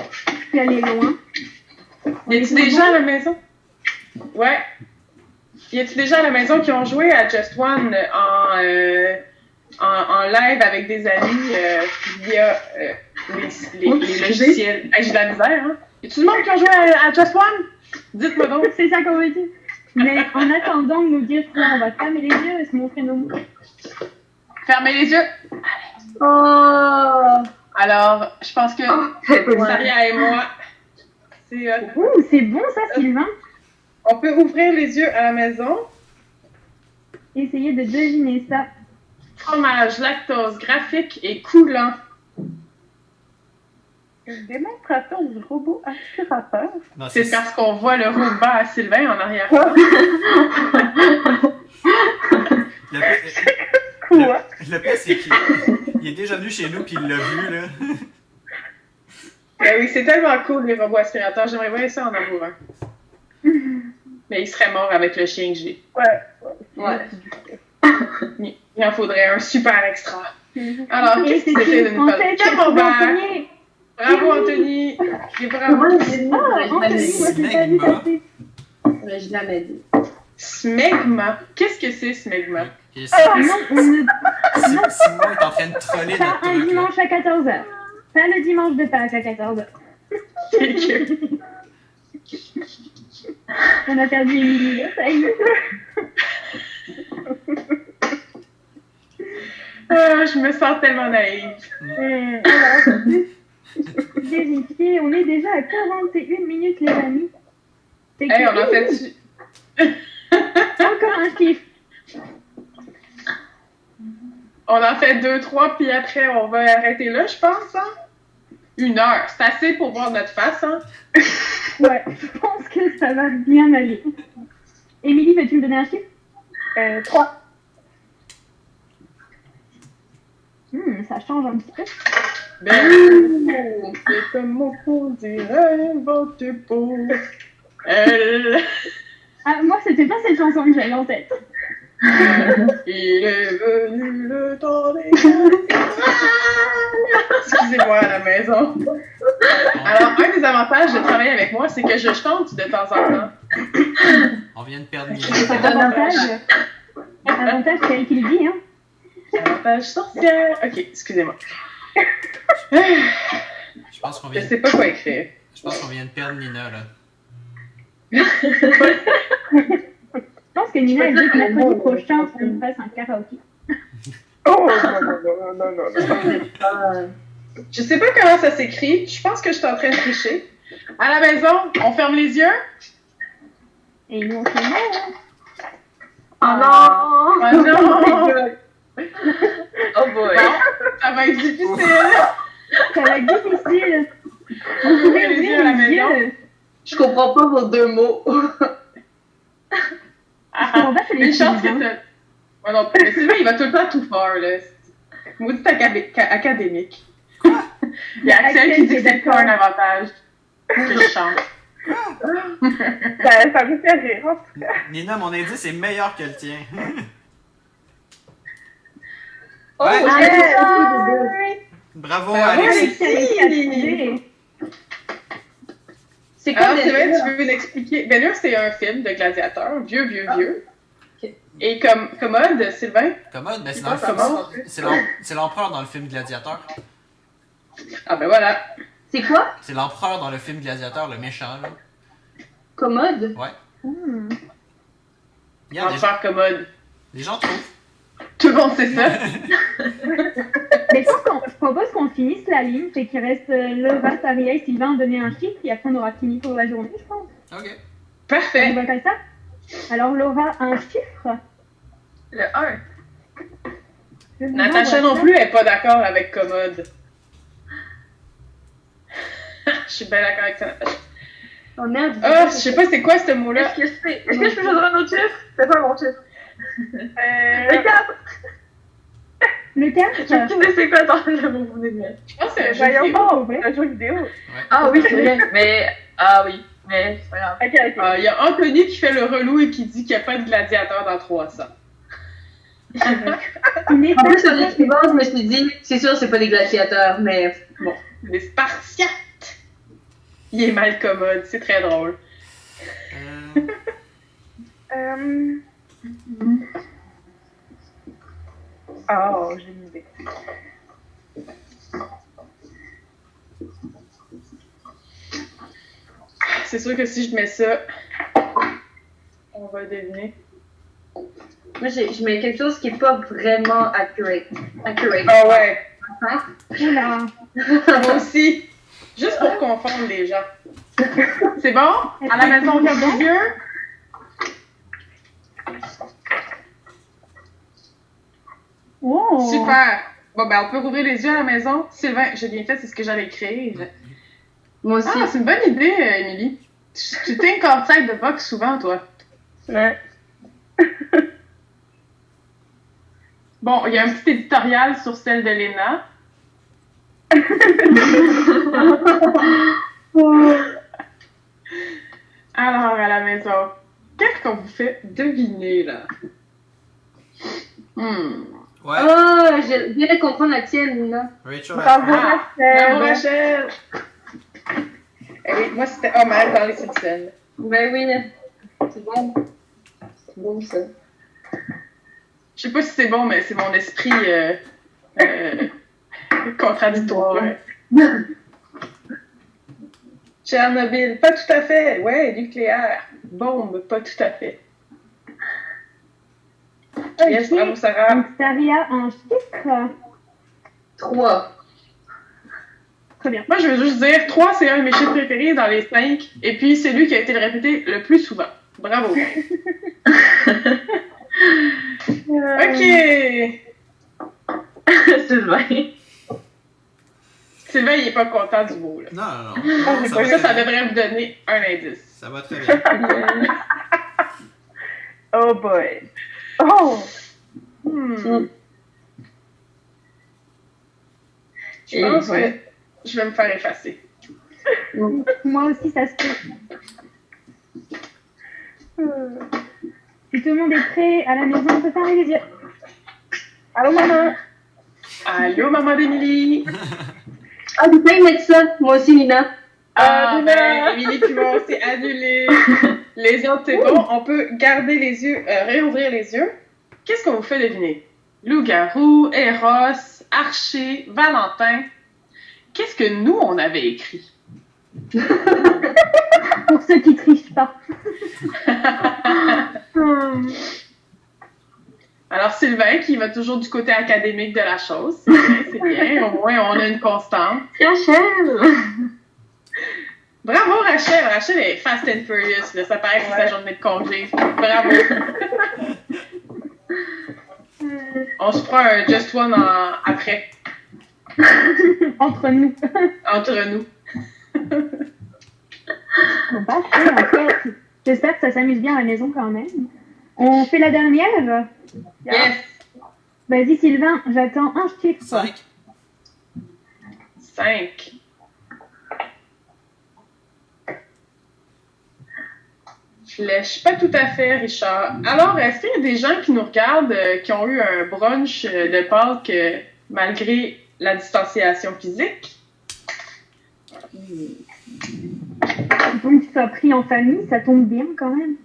Je suis allée loin. Y a-tu des gens à la maison? Ouais. Y a-tu des gens à la maison qui ont joué à Just One en live avec des amis via les logiciels? Hey, j'ai de la misère, hein? Y a-tu du monde qui ont joué à Just One? Dites-moi donc. C'est ça qu'on veut dire. Mais en attendant de nous dire quoi, on va fermer les yeux et se montrer nos mots. Fermez les yeux. Oh! Alors, je pense que Saria et moi, c'est Ouh, c'est bon ça, Sylvain. on peut ouvrir les yeux à la maison. Essayez de deviner ça. Fromage, lactose, graphique et coulant. Une démonstration du robot aspirateur. Non, C'est parce qu'on voit le robot à Sylvain en arrière-plan. Le, Quoi? le pire, c'est qu'il il est déjà venu chez nous puis il l'a vu, là. Ben oui, c'est tellement cool les robots aspirateurs. J'aimerais voir ça en avoir un. Mais il serait mort avec le chien que j'ai. Ouais. Il en faudrait un super extra. Alors, Et qu'est-ce que c'est c'était de une Française Nicole? qui a trouvé en Camembert! premier. Bravo, Anthony! Et bravo! Ah, Anthony, moi je l'ai pas vu passer. Je l'avais dit. Smegma. Qu'est-ce que c'est, Smegma? Et Non, on ne... Simon est en train de troller Pas notre un truc, là. dimanche à 14h. Pas le dimanche de Pâques à 14h. On a perdu Émilie, là, ça y est. Ah, je me sens tellement naïve. Alors, vérifier, on est déjà à 41 minutes, les amis. C'est Hey, que- on a fait... Encore un chiffre. On en fait 2, 3, puis après, on va arrêter là, je pense, hein? 1 heure. C'est assez pour voir notre face, hein? Ouais, je pense que ça va bien aller. Émilie, peux-tu me donner un chiffre 3. Ça change un petit peu. Belle, c'est comme mon fond dirait votre peau. Elle, Ah, moi, c'était pas cette chanson que j'avais en tête. il est venu le temps des Excusez-moi à la maison. Alors, un des avantages de travailler avec moi, c'est que je chante de temps en temps. On vient de perdre Nina. C'est avantage. Avantage, c'est elle qui le dit, hein. Avantage sorcière. Ok, excusez-moi. Je pense qu'on Je vient, sais pas quoi écrire. je pense qu'on vient de perdre Nina, là. Je pense que Nina, elle veut que mercredi prochain, on fasse un karaoké. Oh, non. Je sais pas comment ça s'écrit. Je pense que je suis en train de tricher. À la maison, on ferme les yeux. Et nous, on fait non. Oh non! Oh non! Oh boy! Bon, ça va être difficile. Ça va être difficile. Vous Ouvrez pouvez les yeux ouvrir à la les maison. yeux. Je comprends pas vos deux mots. On va se les Une chance que dire, hein. t'as. Moi non plus. Mais Sylvain, il va tout le temps tout faire, là. Maudit académique. Il y a Axel qui dit que c'est pas un avantage que je chante. Ça me fait rire, en tout cas. Nina, mon indice est meilleur que le tien. Oh, Ouais. Bravo. Bravo, Ah, Alexis. C'est quoi Alors, déjà? Sylvain, tu veux l'expliquer? Ben là, c'est un film de gladiateur, vieux. Ok. Et comme commode, Sylvain? Commode, mais c'est C'est dans le pas film. commode. C'est l'empereur dans le film Gladiateur. Ah ben voilà. C'est quoi? C'est l'empereur dans le film Gladiateur, le méchant, là. Commode? Ouais. Hmm. Regarde, L'empereur commode. les gens trouvent. Tout le monde sait ça. Mais je propose qu'on finisse la ligne, c'est qu'il reste Laura, Taria et Sylvain à donner un chiffre, et après on aura fini pour la journée, je pense. Ok. On Parfait. va faire ça. Alors Laura, un chiffre. Le 1. Je vous Natacha envoie non ça. plus est pas d'accord avec commode. Je suis bien d'accord avec ça, Natacha. Oh merde. Ah, je sais pas c'est quoi ce mot-là. Est-ce que je peux choisir un autre chiffre? C'est pas mon chiffre. Le 4! Le J'ai 4. aucune idée c'est quoi dans le mot que vous venez de mettre. Je pense que c'est un jeu Voyons vidéo. pas, un jeu vidéo. Ah oui, c'est vrai. Mais, ah oui. Mais, c'est pas grave. Ok. Ah, il y a Anthony qui fait le relou et qui dit qu'il n'y a pas de gladiateur dans 300. Une En plus, en étape. écrivant, je me suis dit, c'est sûr, c'est pas des gladiateurs, mais bon. Les Spartiates! Il est mal commode, c'est très drôle. Oh, j'ai une idée. C'est sûr que si je mets ça, on va deviner. Moi, je mets quelque chose qui est pas vraiment accurate. Ah ouais, Oula. moi aussi. Juste pour confondre les gens. C'est bon? À la maison, on ferme les yeux. Oh. Super. Bon, ben, on peut rouvrir les yeux à la maison. Sylvain, j'ai bien fait, c'est ce que j'allais écrire. Moi aussi. Ah, c'est une bonne idée, Émilie. Tu t'es encore tête de boxe souvent, toi. Ouais. Bon, il y a un petit éditorial sur celle de Léna. Alors, à la maison, qu'est-ce qu'on vous fait deviner, là? Ouais. Oh, je viens de comprendre la tienne, Lina. Rachel. Bravo, Ah, Rachel. bravo, Rachel! Eh oui, moi, c'était Homer dans les Simpsons. Ben oui, c'est bon. C'est bon, ça. Je sais pas si c'est bon, mais c'est mon esprit contradictoire. Tchernobyl, pas tout à fait. Ouais, nucléaire. Bombe, pas tout à fait. Yes, Ok. bravo, Sarah. Donc Taria, un chiffre. 3. Très bien. Moi, je veux juste dire, 3, c'est un de mes chiffres préférés dans les 5. Et puis, c'est lui qui a été le répété le plus souvent. Bravo. OK. Sylvain. Sylvain, il est pas content du mot, là. Non. j'ai Ça pas va, Ça, très ça bien. devrait vous donner un indice. Ça va très bien. Oh boy. Oh. Je pense que je vais me faire effacer. Moi aussi, ça se peut. Si tout le monde est prêt à la maison, on peut fermer les yeux. Allô, maman? Allô, maman d'Émilie? Ah, tu peux mettre ça? Moi aussi, Nina. Ah, ben, Émilie puis moi, c'est annulé. Les autres, c'est bon. On peut garder les yeux, réouvrir les yeux. Qu'est-ce qu'on vous fait deviner? Loup-garou, Eros, Archer, Valentin. Qu'est-ce que nous, on avait écrit? Pour ceux qui trichent pas. Alors, Sylvain, qui va toujours du côté académique de la chose. C'est bien, c'est bien. Au moins, on a une constante. Rachel! Bravo, Rachel. Rachel est fast and furious. Là. Ça paraît que c'est sa journée de congé. Bravo. On se fera un Just One après. Entre nous. Entre nous. Bon, parfait. En fait, j'espère que ça s'amuse bien à la maison quand même. On fait la dernière? Yes. Vas-y, Sylvain, j'attends un chiffre. 5. 5. Je lèche pas tout à fait, Richard. Alors, est-ce qu'il y a des gens qui nous regardent qui ont eu un brunch de Pâques malgré la distanciation physique? Donc, tu sois pris en famille, ça tombe bien quand même.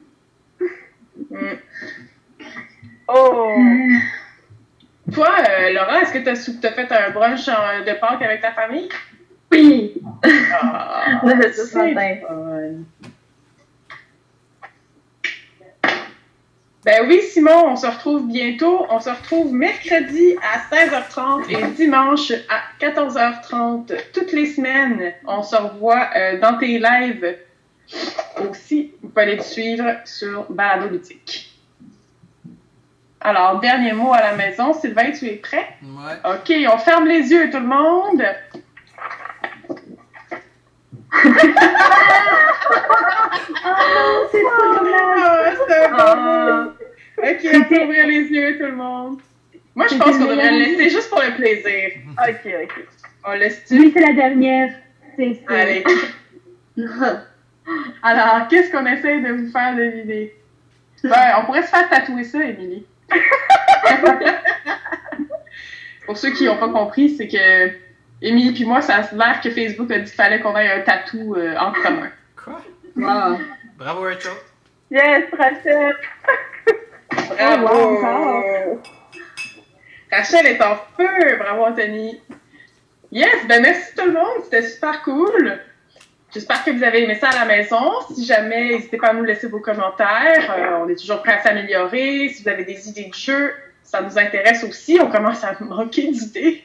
Oh! Toi, Laura, est-ce que tu as fait un brunch de Pâques avec ta famille? Oui! Ah, On a fait ça ce c'est matin. fun. Ben oui, Simon, on se retrouve bientôt. On se retrouve mercredi à 16h30 et dimanche à 14h30. Toutes les semaines, on se revoit dans tes lives aussi. Vous pouvez aller te suivre sur Balado Ludique. Alors, dernier mot à la maison. Sylvain, tu es prêt? Ouais. OK, on ferme les yeux, tout le monde. Oh, c'est trop dommage. Ah, c'est un bon mot. OK, on peut ouvrir les yeux, tout le monde. Moi, je pense qu'on devrait le laisser juste pour le plaisir. Ok. On laisse-tu? Oui, c'est la dernière. C'est... Allez. Alors, qu'est-ce qu'on essaie de vous faire deviner? Ouais, on pourrait se faire tatouer ça, Émilie. Pour ceux qui n'ont pas compris, c'est que Émilie puis moi, ça a l'air que Facebook a dit qu'il fallait qu'on ait un tatou en commun. Quoi? Wow. Bravo, Rachel. Yes, Rachel! Bravo! wow, encore. Rachel est en feu! Bravo, Anthony! Yes! Ben merci tout le monde! C'était super cool! J'espère que vous avez aimé ça à la maison. Si jamais, n'hésitez pas à nous laisser vos commentaires. On est toujours prêts à s'améliorer. Si vous avez des idées de jeux, ça nous intéresse aussi. On commence à manquer d'idées.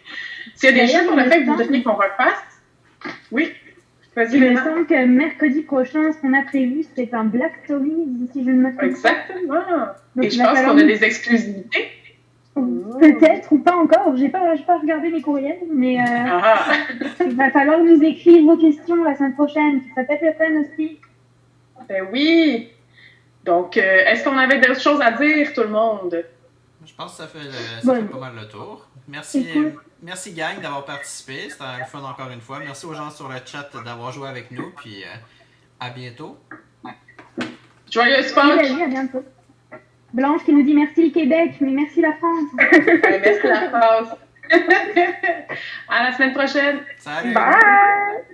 S'il y a des jeux qu'on a fait que vous voudriez qu'on refasse, oui. Vas-y, Il me Léna. semble que mercredi prochain, ce qu'on a prévu, c'est un Black Stories, si je ne me trompe pas. Exactement. Donc, Et je il va pense falloir qu'on a nous- des exclusivités. Peut-être ou pas encore. J'ai pas regardé mes courriels, mais Ah. il va falloir nous écrire vos questions la semaine prochaine. Ça peut être le fun aussi. Ben oui. Donc, est-ce qu'on avait d'autres choses à dire, tout le monde? Je pense que ça fait Bon. pas mal le tour. Merci, C'est cool. merci gang d'avoir participé. C'était le fun encore une fois. Merci aux gens sur le chat d'avoir joué avec nous. Puis à bientôt. Joyeuse Oui, Pâques! à bientôt. Blanche qui nous dit merci le Québec, mais merci la France. Ben, merci la France! À la semaine prochaine! Salut! Bye!